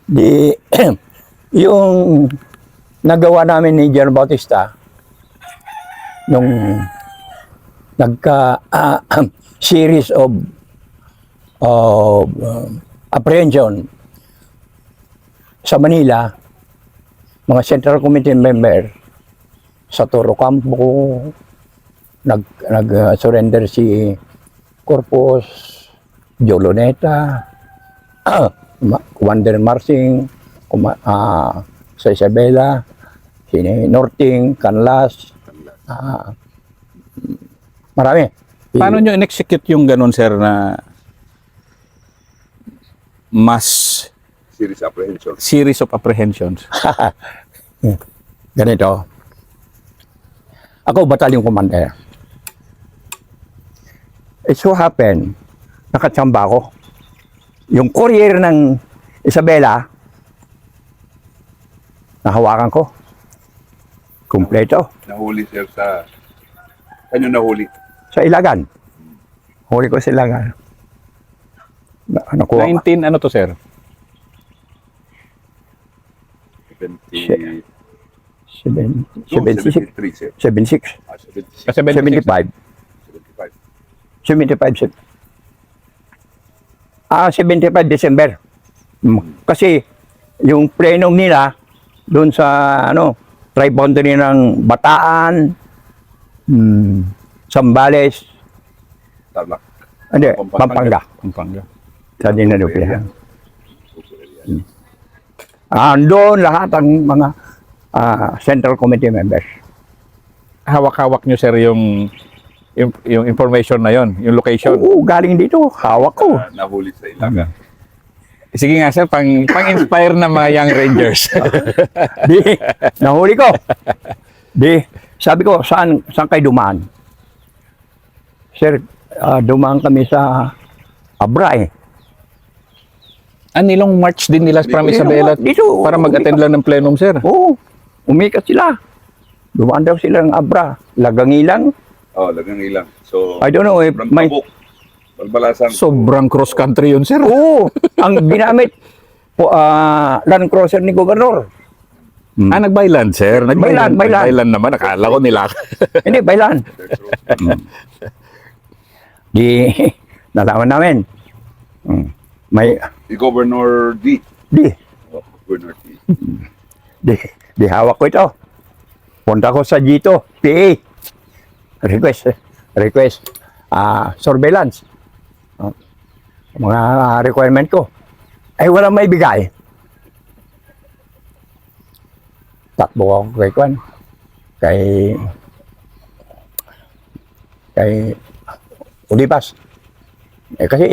Di, yung nagawa namin ni General Bautista, nung nagka series of apprehension sa Manila, mga Central Committee member sa Toro Campo, nag-surrender si Corpus, Joloneta, Commander Marsing, sa Isabela, si Norting, Canlas, marami. Paano nyo in-execute yung ganun, sir, na mass series of apprehensions? Ganito. Ako, battalion commander. It so happen, nakatsamba ako. Yung courier ng Isabela, nahawakan ko. Kompleto. Nahuli sir sa... Saan yung nahuli? Sa Ilagan. Huli ko sa Ilagan. Nakuha ko. 19, ano to, sir? 70... 76. 73 sir. 76. 76. 75. 75. 75 December. Kasi yung plenum nila doon sa tribe boundary ng Bataan, Zambales, Tarlac. hindi, Pampanga. Pampanga. Sa Dinalupihan. Doon lahat ang mga Central Committee members. Hawak-hawak nyo, sir, yung information na yon, yung location. Oo, galing dito. Hawak ko. Nahuli sa Ilaga. Sige nga, sir, pang-inspire na mga young rangers. Di, nahuli ko. Di, sabi ko, saan kayo dumaan? Sir, dumaan kami sa Abra eh. Anilong march din nila from Isabela Dito, para mag-attend lang ng plenum, sir. Oo, umikat sila. Dumaan daw sila ng Abra. Lagangilang. Lagang ilang. So, I don't know if sobrang may... tabok. Balbalasan. Sobrang cross-country yun, sir. Oo, ang ginamit Land Cruiser ni Gobernador. Nag-byland, sir. Byland. Byland naman. Nakala ko nila. Hindi, bailan. Di, nalaman namin. May, Si Governor D. di, Governor D. di hawak ko ito. Punta ko sa G2, PA. Request. Surveillance. Mga requirement ko. Ay, walang may bigay. Takbo ako kay Kwan. Kay Ulipas. Kasi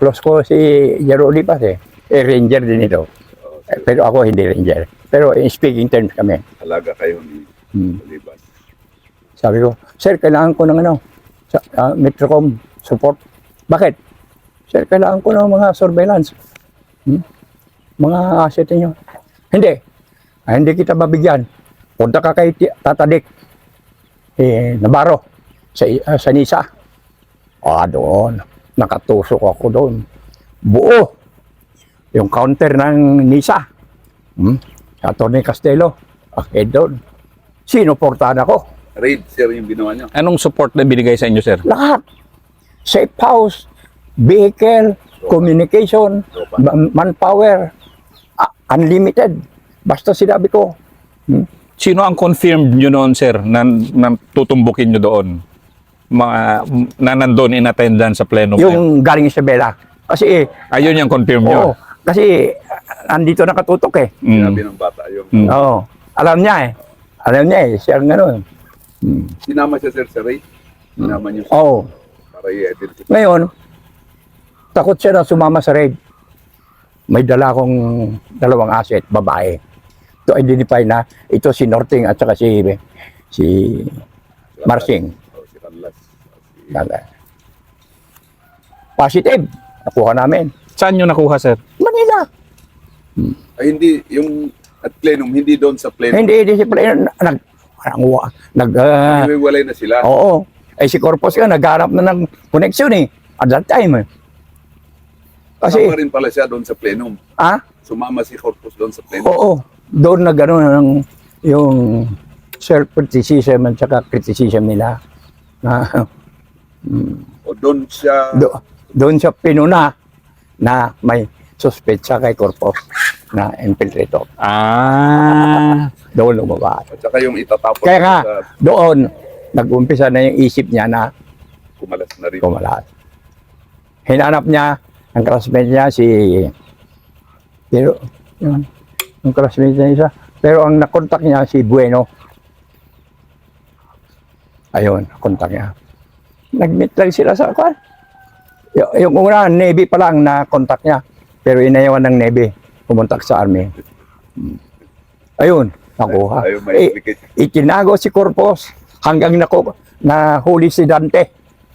close ko si Jero Ulipas eh. Ranger din ito. Pero ako hindi ranger. Pero in speaking terms kami. Alaga kayo ni Olivas. Sabi ko, sir, kailangan ko ng Metrocom support. Bakit? Sir, kailangan ko ng mga surveillance. Mga asset niyo. Hindi. Hindi kita mabigyan. Punta ka kay Tatadik. Navarro. Sa Nisa. Doon. Nakatusok ako doon. Buo. Yung counter ng Nisa. Atty. Castelo. Doon. Sinuportahan ako. Raid sir yung ginawa nyo. Anong support na binigay sa inyo, sir? Lahat. Safe house, vehicle, communication, manpower, unlimited. Basta sinabi ko. Sino ang confirmed nyo noon, sir, na tutumbukin nyo doon? Mga na nandun in attendance sa plenum? Yung galing Isabela. Kasi, ayun yung confirm nyo? kasi andito nakatutok eh. Sinabi ng bata yung... Oo. Alam niya eh. Siya ang gano'n. Sinama siya sir sa raid. Sinama niyo siya Oo. para i-identify. Ngayon, takot siya na sumama sa raid. May dala akong 2 asset, babae. To identify na ito si Norting at saka si Marsing. Si Canlas. Positive. Nakuha namin. Saan nyo nakuha, sir? Manila. Ay hindi, yung at plenum, hindi doon sa plenum. Hindi si Plano. Hiwalay na sila. Oo. Si Corpus ka, nagharap na ng connection eh. At that time eh. Kasi, Sumama rin pala siya doon sa plenum. Sumama si Corpus doon sa plenum. oo, doon na gano'n ang yung self-criticism at saka criticism nila. Na, O doon siya, doon siya pinuna na may suspetsa kay Corpus na infiltrator. Doon lumabas. at saka yung itatapos Kaya nga, sa doon, nag-umpisa na yung isip niya na kumalas na rin. kumalas. Hinanap niya, ang classmate niya pero yung classmate niya isa, pero ang nakontak niya si Bueno. Ayun, kontak niya. Nag-meet lang sila sa kwan. Yung una, Navy pa lang na kontak niya, pero inayawan ng Navy, pumuntak sa Army. Ayun, nakuha. Ayaw ma-implicate. Itinago si Corpus hanggang nahuli si Dante.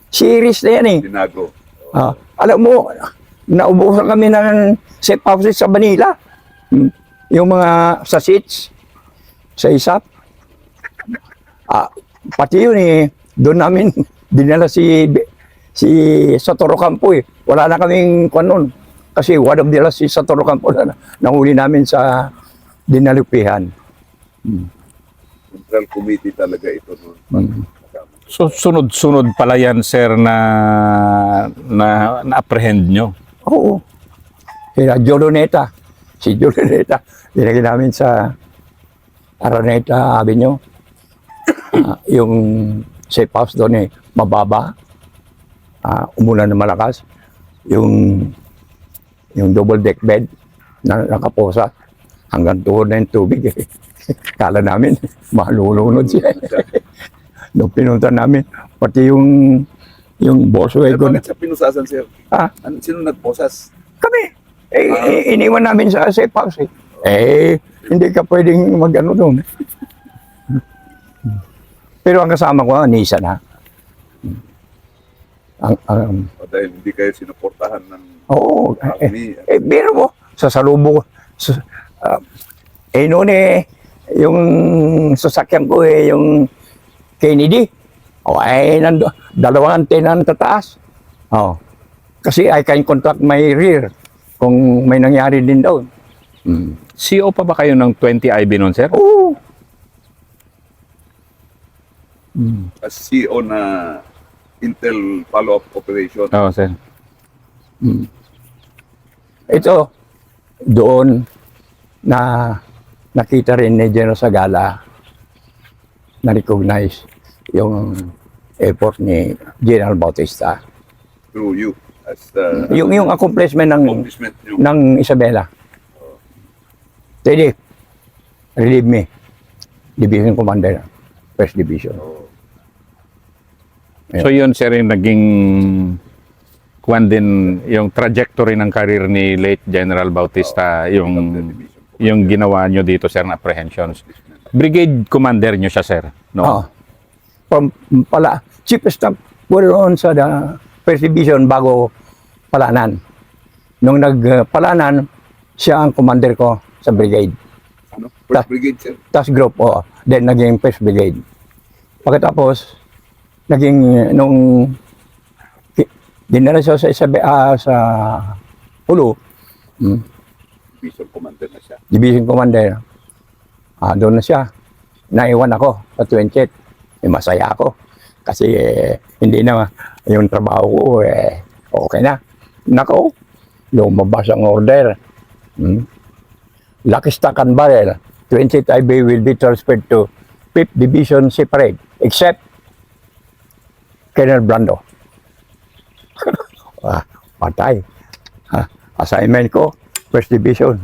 Series na yan eh. Tinago. Alam mo, naubusan kami ng safe houses sa Manila. Yung mga sa seats, sa ISAP. Pati yun eh, doon namin dinala si Satoru Campo eh. Wala na kaming kwan nun. Kasi one of the last si Satoru Campo na nahuli namin sa dinalupihan. Central Committee talaga ito noon. So, sunod-sunod pala yan, sir, na-apprehend nyo. Oo. Kaya Joloneta. Si Joloneta. Dinagay namin sa Araneta Avenue. Yung safe house doon eh, mababa. Umulan na malakas. Yung double deck bed na nakaposa. Hanggang tuhod na yung tubig eh. Kala namin, malulunod siya. Nung pinunta namin, pati yung Volkswagen. Bakit sa pinusasan, sir? Sino nagposas? Kami. Iniwan namin sa safe house eh. Hindi ka pwedeng mag-ano doon. Pero ang kasama ko, Nissan ha. Dahil hindi kayo sinuportahan ng Oo. army. Biro mo, sa salubo ko. Noon yung sasakyan ko yung Kennedy. Dalawang antena na tataas. Kasi I can contact my rear kung may nangyari din daw. CO pa ba kayo ng 20 IB noon, sir? Oo. As CEO na Intel Follow-up Operation. Oo, sir. Ito, doon na nakita rin ni General Sagala na-recognize yung effort ni General Bautista. Through you. As Yung accomplishment accomplishment yung ng Isabela. Teddy, relieve me. Division Commander, First Division. So yun, sir, yung naging kwan din yung trajectory ng career ni late General Bautista, yung ginawa nyo dito, sir, na apprehensions. Brigade commander nyo siya, sir, no? Chief of Staff po doon sa First Division bago Palanan. Nung nagpalanan, siya ang commander ko sa brigade. First Brigade, sir. Task group, then naging First Brigade. Pagkatapos, naging nung dinala siya sa Ulo, Division Commander na siya. Division Commander. Doon na siya. Naiwan ako sa 28. Masaya ako. Kasi hindi na yung trabaho ko okay na. Nako, lumabas ang order. Lucky Stock and Barrel, 28 IB will be transferred to 5th Division separate, except Colonel Brando. Patay. Assignment ko, First Division.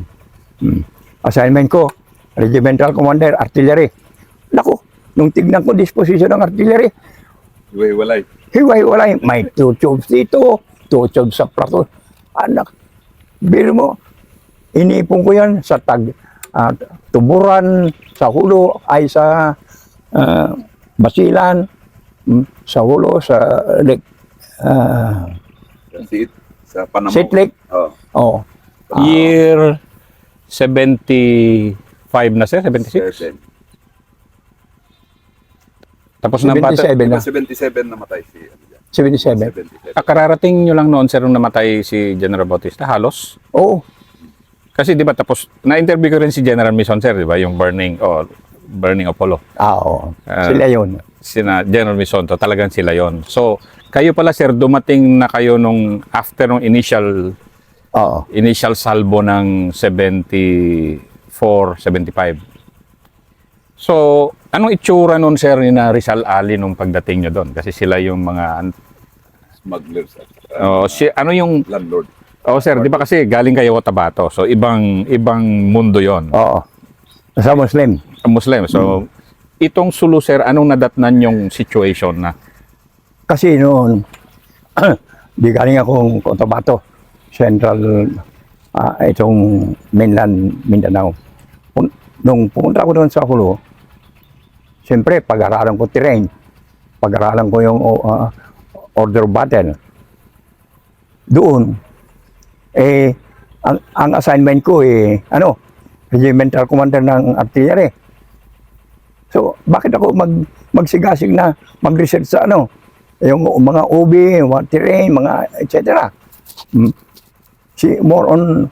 Assignment ko, Regimental Commander, Artillery. Naku, nung tignan ko disposition ng artillery, Hiwalay. hiwalay. May 2 tubes dito, 2 tubes sa plato. Anak, biro mo, inipon ko yan sa Tuburan, sa Hulo, ay sa Basilan, sa Hulo, sa Sa Panama. Sitlake. Year 75 na, sir? 76? Tapos na ba? 77 na. 77 namatay si 77. 77. Kararating nyo lang noon, sir, nung namatay si General Bautista, halos? Oo. Kasi di ba tapos, na-interview ko rin si General Mison, sir, di ba? Yung Burning Apollo. Oo. Ah. Sila yun. Sina General Mison, to talagang sila yon. So, kayo pala, sir, dumating na kayo nung after nung initial Oo. salbo ng 74, 75. So, anong itsura nun, sir, ni na Rizal Ali nung pagdating nyo doon? Kasi sila yung mga, Smugglers at ano yung, landlord. sir, di ba kasi galing kayo Cotabato, so ibang mundo yon, Oo. Sa Muslim. Muslim. So, itong Sulu, sir, anong nadatnan yung situation na? Kasi noon, di galing akong Cotabato, Central, itong mainland Mindanao. Nung pumunta ko doon sa Hulo, siyempre, pag-aralan ko terrain, pag-aralan ko yung order of battle. Doon, ang assignment ko regimental commander ng artillery. So, bakit ako magsigasig na mag-research sa yung mga OB, mga terrain, mga etc. More on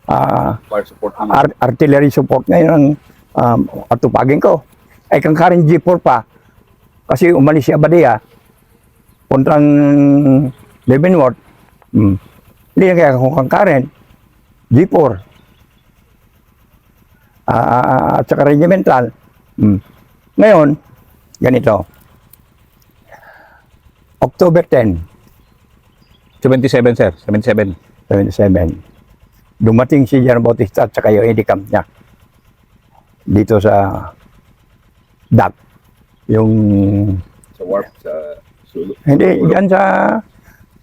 Fire support. artillery support ngayon ang atupagin ko. Ay kang Karen G4 pa, kasi umalis si Abadia, puntang Leavenworth. Hindi na kaya kung kang Karen, G4. At saka regimental. Ngayon, ganito. October 10, 77, sir, 77. 77. Dumating si General Bautista at saka yung edicamp niya. Dito sa DAP. Yung, Sa warp, sa Sulu. hindi, yan sa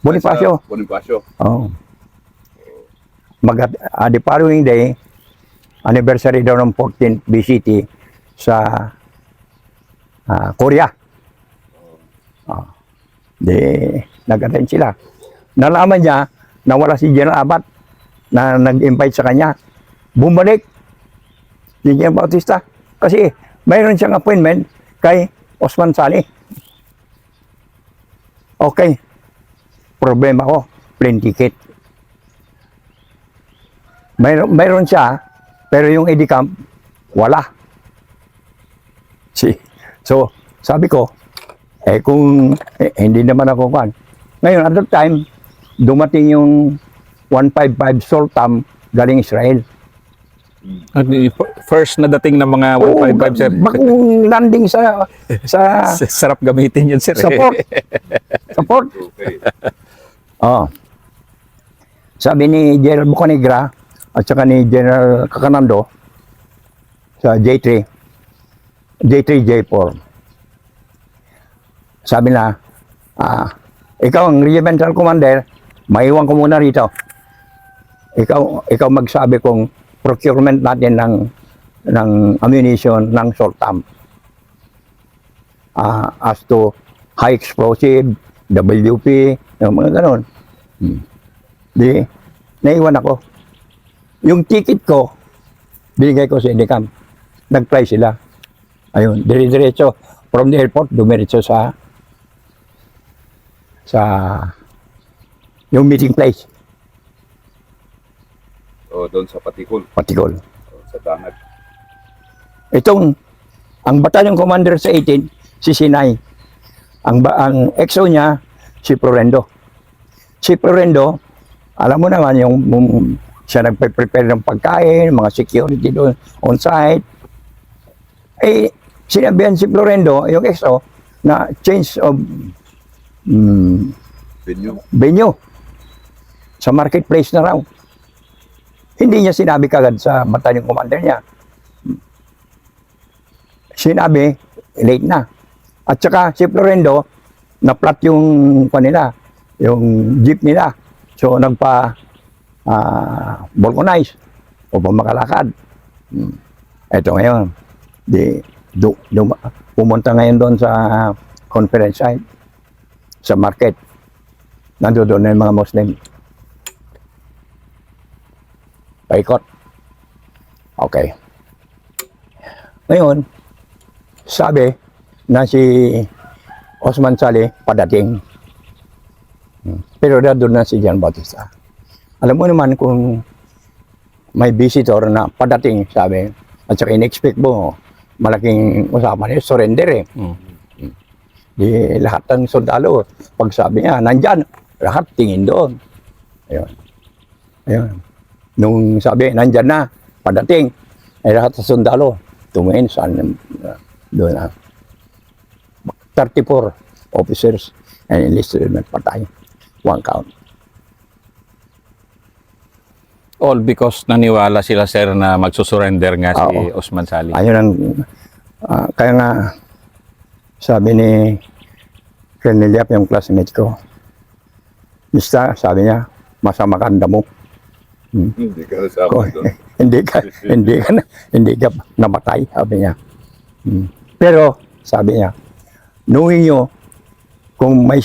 Bonifacio. Sa Bonifacio. Oh. The following day, anniversary daw ng 14th BCT sa Korea. Nag-attend sila. Nalaman niya na wala si General Abat na nag-invite sa kanya. Bumalik si General Bautista kasi mayroon siyang appointment kay Osman Sali. Okay. Problema ko, plane ticket. Mayroon siya, pero yung edicamp, wala. So, sabi ko, kung hindi naman ako kan. Ngayon, at that time, dumating yung 155 Sultan galing Israel. First na dating ng mga 155, sir. Bagong landing sa Sarap gamitin yun, sir. support. Support. Okay. Sabi ni General Bucanegra at saka ni General Cacanando sa J3, J4. Sabi na, ikaw ang regimental commander, maiwan ko muna rito. Ikaw magsabi kung procurement natin ng ammunition ng Sultan. As to high explosive, WP, yung mga ganon. Di, naiwan ako. Yung ticket ko, binigay ko sa Indicam. Nag-fly sila. Ayun, dire-diretso. From the airport, dumiretso sa yung meeting place. O, doon sa Patikul. Patikol. O, sa Danag. Ang battalion commander sa 18, si Sinay. Ang EXO niya, si Florendo. Si Florendo, alam mo naman, yung siya nagpe-prepare ng pagkain, mga security doon on site. Sinabihan si Florendo, yung EXO, na change of venue sa marketplace na raw. Hindi niya sinabi kagad sa battalion commander niya. Sinabi, late na. At saka si Florendo, na-flat yung kanila, yung jeep nila. So nagpa-vulcanize o makalakad. Ito ngayon, pumunta ngayon doon sa conference site, sa market. Nandoon na yung mga Muslim. Paikot. Okay. Ngayon, sabi na si Osman Saleh padating. Pero doon na si John Bautista. Alam mo naman kung may visitor na padating, sabi, at saka in-expect mo, malaking usapan surrender eh. Di lahat ng sundalo, pag sabi niya, nandyan, lahat tingin doon. Ayun. Ayun. Nung sabi, nandyan na, padating, ay lahat sa sundalo, tumingin saan, doon na. 34 officers and enlisted nagpatay. One count. All because naniwala sila, sir, na magsusurrender nga si Oo. Osman Saleh. Ayun ang, kaya nga, sabi ni Colonel Yap, yung classmate ko, Mista, sabi niya, masama kanda mo. Hindi ka nasama doon. hindi ka namatay, sabi niya. Pero, sabi niya, knowing nyo, kung may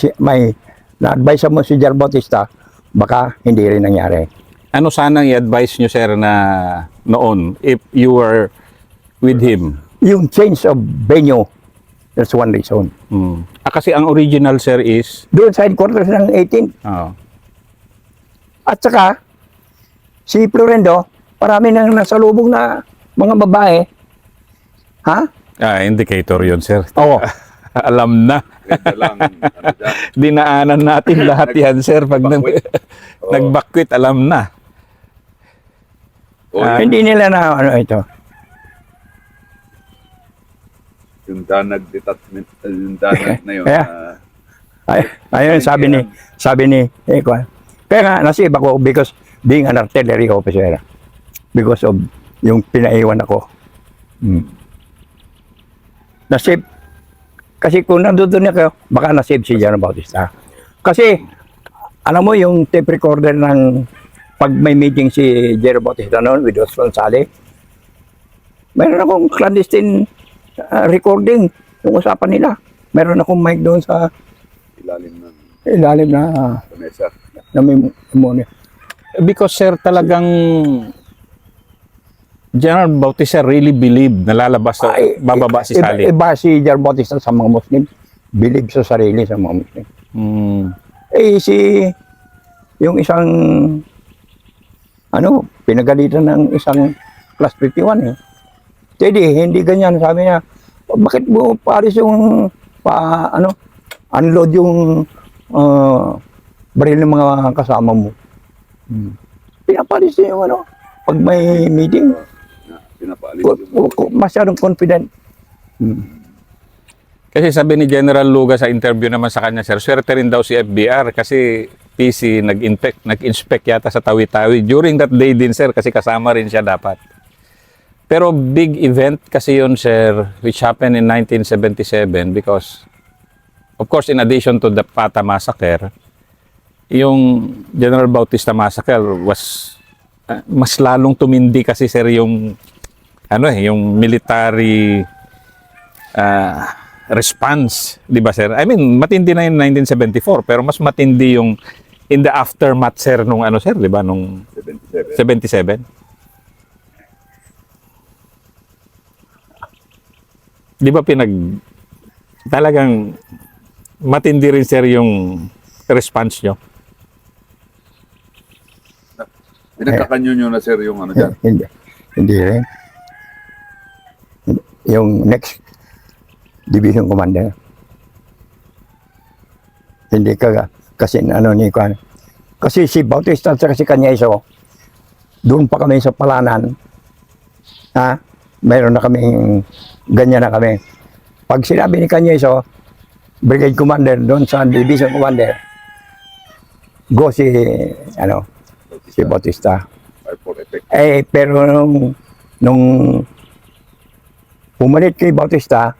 na-advise mo si Jar Bautista, baka hindi rin nangyari. Ano sanang i-advise nyo, sir, na noon, if you were with him? Yung change of venue, that's one reason. Kasi ang original, sir, is... Doon sa headquarters ng 18. Oh, At saka, si Florendo, marami nang nasalubong na mga babae. Ha? indicator yun, sir. Oo. Alam na. Ganda lang, ano dyan. Dinaanan natin lahat yan, sir. Pag Oo. nag-backwit, alam na. O, Hindi nila na ano ito. yung danag detachment, yung danag na yun. Kaya, ayun sabi ni Ekwan. Kaya nga nasib ako because being an artillery officer. Because of yung pinaiwan ako. Nasib. Kasi kung nandun ako, baka nasib si John Bautista. Kasi, alam mo yung tape recorder ng pag may meeting si Jerry Bautista noon with Osman Saleh, meron akong clandestine recording yung usapan nila. Meron akong mic doon sa ilalim ng ilalim na mesa. may ammonia. Because, sir, talagang General Bautista really believed na lalabas sa bababa si Saleh. Iba si Jerry Bautista sa mga Muslim. Believe sa sarili sa mga Muslim. Yung isang pinagalitan ng isang class 51 eh. Teddy, hindi ganyan. Sabi niya, bakit mo paris yung unload yung baril ng mga kasama mo? Pinapalis niya yung pag may meeting, Pinapaalis yung masyadong confident. Kasi sabi ni General Luga sa interview naman sa kanya, sir, swerte rin daw si FBR kasi PC nag-inspect yata sa Tawi-Tawi. During that day din, sir, kasi kasama rin siya dapat. Pero big event kasi yun, sir, which happened in 1977 because, of course, in addition to the Pata Massacre, yung General Bautista Massacre was mas lalong tumindi kasi, sir, yung yung military response, di ba, sir? I mean, matindi na yung 1974, pero mas matindi yung in the aftermath, sir, nung sir, di ba, nung 77. Di ba talagang matindi rin, sir, yung response nyo? Pinagkakanyo nyo na, sir, yung dyan. Hindi rin. Yung next division commander. Hindi kasi ni Kwan. Kasi si Bautista at si Canyeso, doon pa kami sa Palanan. Mayroon na kaming, ganyan na kami. Pag sinabi ni Canyeso, brigade commander doon sa division commander, go si Bautista. For effect. Pero nung pumalit kay Bautista,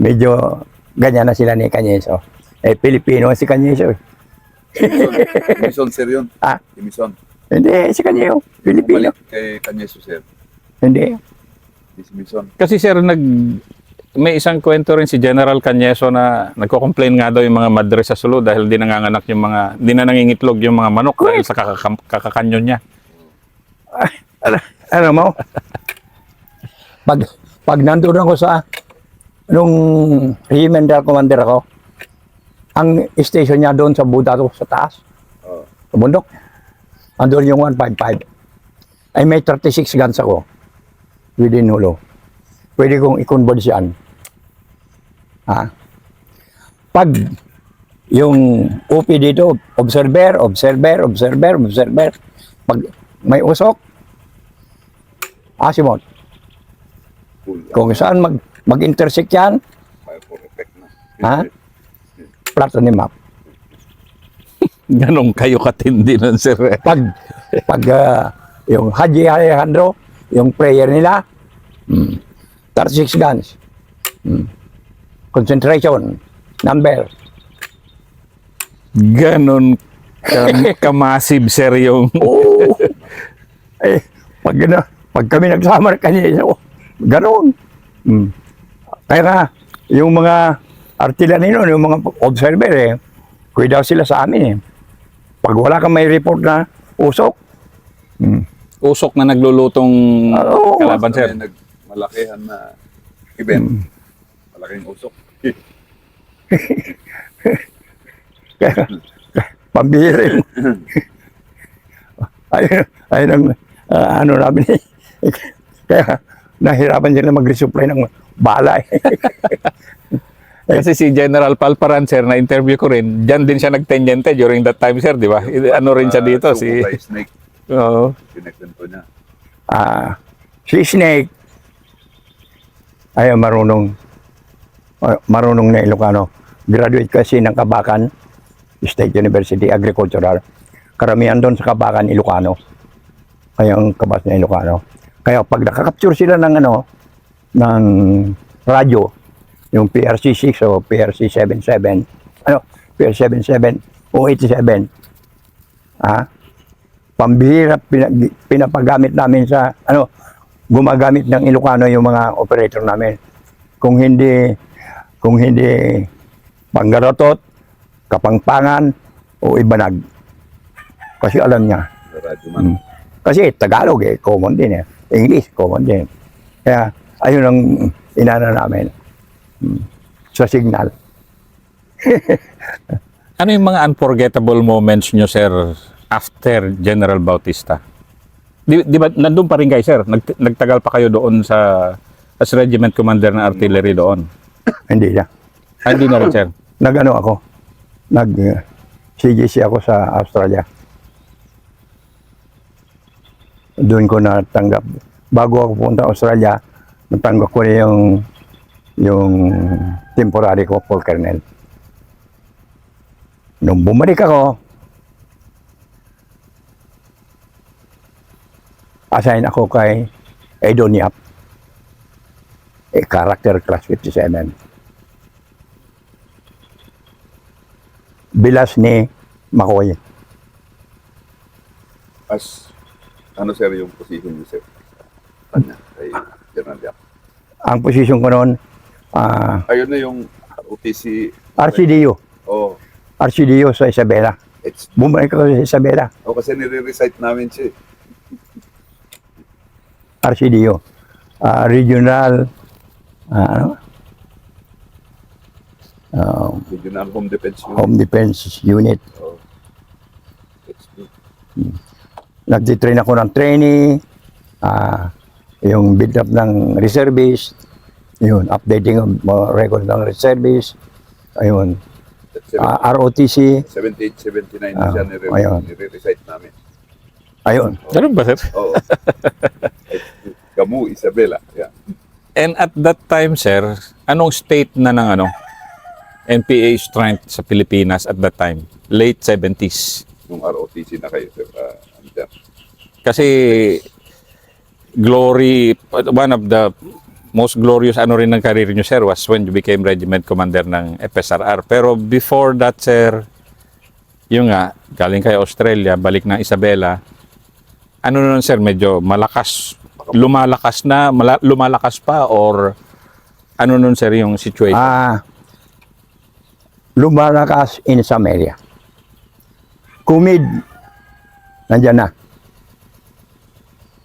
medyo ganyan na sila ni Canyeso. Pilipino si Canyeso. Timison, sir, yun. Timison. Hindi, si Canyeso. Pilipino. Balik kay Canyeso, sir. Hindi. Timison. Kasi, sir, may isang kwento rin si General Canyeso na nagko-complain nga daw yung mga madre sa Sulu dahil di nanganganak yung di na nangingitlog yung mga manok dahil sa kakakanyon niya. Ano mo? Pag nandun ako sa nung regimental commander ako, ang station niya doon sa Budato, sa taas, Oh. sa bundok. Andun yung 155. Ay may 36 guns ako. Within Hulo. Pwede kong i-convert siyan. Ha? Pag yung OP dito, observer. Pag may usok, asimot. Full Kung saan mag-intersect yan, fire for effect na. ha? Plot on the map. Ganong kayo katindi nun, sir. Pag yung Haji Alejandro, yung prayer nila, 36 guns. Concentration, number. Ganon kamasib, sir, yung... Oo. Eh, pag kami nagsama kanina, ganoon. Kaya nga, yung mga artillery nun, yung mga observer, kuya daw sila sa amin. Pag wala kang may report na usok, Usok na naglulutong Oo. kalaban, sir. May nagmalakihan na event. Malaking usok. kaya, pambihira yun. Ayun ang ano namin. Kaya nahirapan sila mag-resupply ng bala. Kasi si General Palparan, sir, na-interview ko rin, dyan din siya nagtenyente during that time, sir, di ba? Ano rin siya dito, si... Subo kay Snake. Oo. Kinekento niya. Si Snake ay marunong na Ilocano. Graduate kasi ng Kabakan State University Agricultural. Karamihan doon sa Kabakan Ilocano. Kaya ang kabas na Ilocano. Kaya pag nakakapture sila ng ng radyo, yung PRC-6 o PRC-77, PRC-77 o 87, pambihira pinapagamit namin sa gumagamit ng Ilocano yung mga operator namin. Kung hindi Panggaratot, Kapangpangan o Ibanag. Kasi alam niya. Radyo man. Kasi Tagalog common din English common din. Kaya ayun ang inana namin sa signal. Ano yung mga unforgettable moments nyo, sir, after General Bautista? Di ba, nandun pa rin kayo, sir? Nagtagal pa kayo doon as regiment commander ng artillery doon? Hindi na. Hindi na rin, sir. CGC ako sa Australia. Doon ko natanggap. Bago ako pumunta sa Australia, natanggap ko na yung temporary ko, Paul Colonel. Nung bumalik ako, assign ako kay Edon Yap, character class 57. Bilas ni Makoy. As, ano sir yung position niyo sir? Kanya, kay General Yap. Ang posisyon ko noon, Ayun na yung OTC. RCDU. Oh, RCDU sa Isabela. it's, Bumalik ako sa Isabela. kasi nire-recite namin siya. RCDU. Regional Regional Home Defense Unit. Home Defense Unit. Oh, it's good. Nagtitrain ako ng trainee, yung build up ng reservist, yun, updating of mga record ng reservist, ayun, That's ROTC, 78, 79 Ah, siya ayun. nire-recite namin. ayun. Ganun ba, sir? Oo. Gamu, Isabela. Yeah. And at that time, sir, anong state na ng NPA strength sa Pilipinas at that time? Late 70s. Nung ROTC na kayo sir. Andyan. Kasi one of the most glorious rin ng career nyo, sir, was when you became regiment commander ng FSRR. Pero before that, sir, yung galing kayo Australia, balik ng Isabela, ano nun, sir, medyo lumalakas pa, or ano nun, sir, yung situation? Lumalakas in some area. Kumid, nandyan na.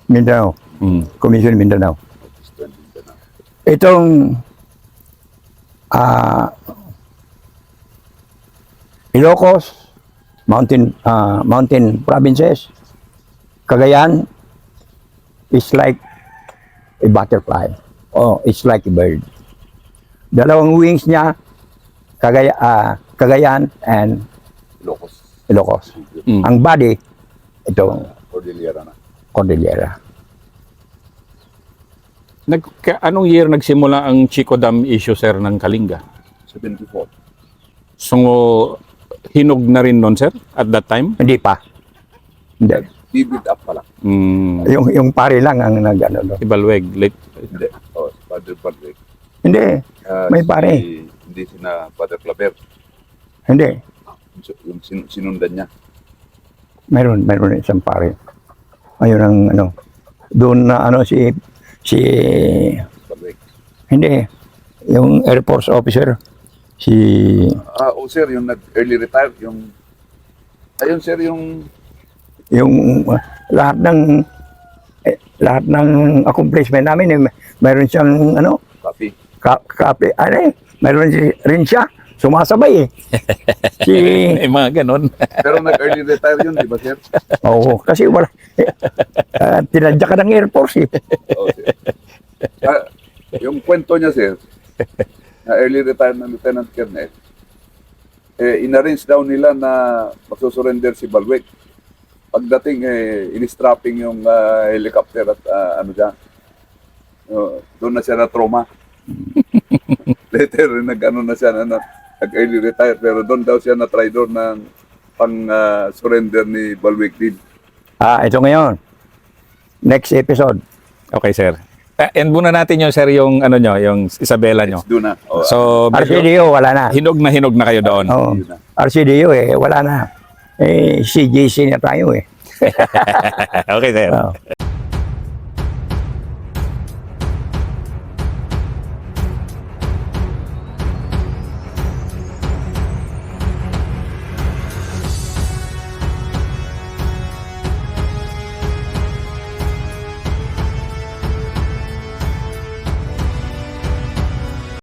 Mindanao, Commission Mindanao. Itong Ilocos, mountain provinces, Cagayan is like a butterfly. Oh, it's like a bird. Dalawang wings niya, Cagayan and Ilocos. Ilocos. Mm. Ang body, ito, Cordillera na. Cordillera. Anong year nagsimula ang Chico Dam issue, sir, ng Kalinga? 74. So, hinog na rin nun, sir, at that time? Hindi pa. Hindi. Bibid up pa lang. Mm, Yung pare lang ang nag-ano. No? Ibalweg, late. Hindi. Oh, si Father Padre. Hindi. May pare. Hindi sina Father Claver. Hindi. Yung sinundan niya. Meron isang pare. Ayun ang ano. Doon na ano si Padre. hindi. Yung Air Force officer. Si Sir, yung nag-early retire, yung... Ayun, sir, yung... lahat ng accomplishment namin meron siyang ano Copy. kape meron rin siya sumasabay si May mga ganon. Pero nag-early retire yun, di ba, sir? oo kasi wala tinadya ka ng Air Force Oo, sir. Yung kwento niya, sir, na early retire ng Lieutenant Colonel, in-arrange daw nila na magsusurrender si Balweg. Pagdating, in-strapping yung helicopter at ano dyan. Doon na siya na trauma. Later, nag-ano na siya, nag-early retire. Pero doon daw siya na-try doon ng pang-surrender ni Balweg din. ito ngayon next episode Okay, sir. End muna natin yung, sir, yung ano nyo, yung Isabela nyo. Doon na. Oh, So, medyo RCDO wala na hinog na kayo doon. oo yun na. RCDO wala na CJC na tayo Okay, sir. Oo.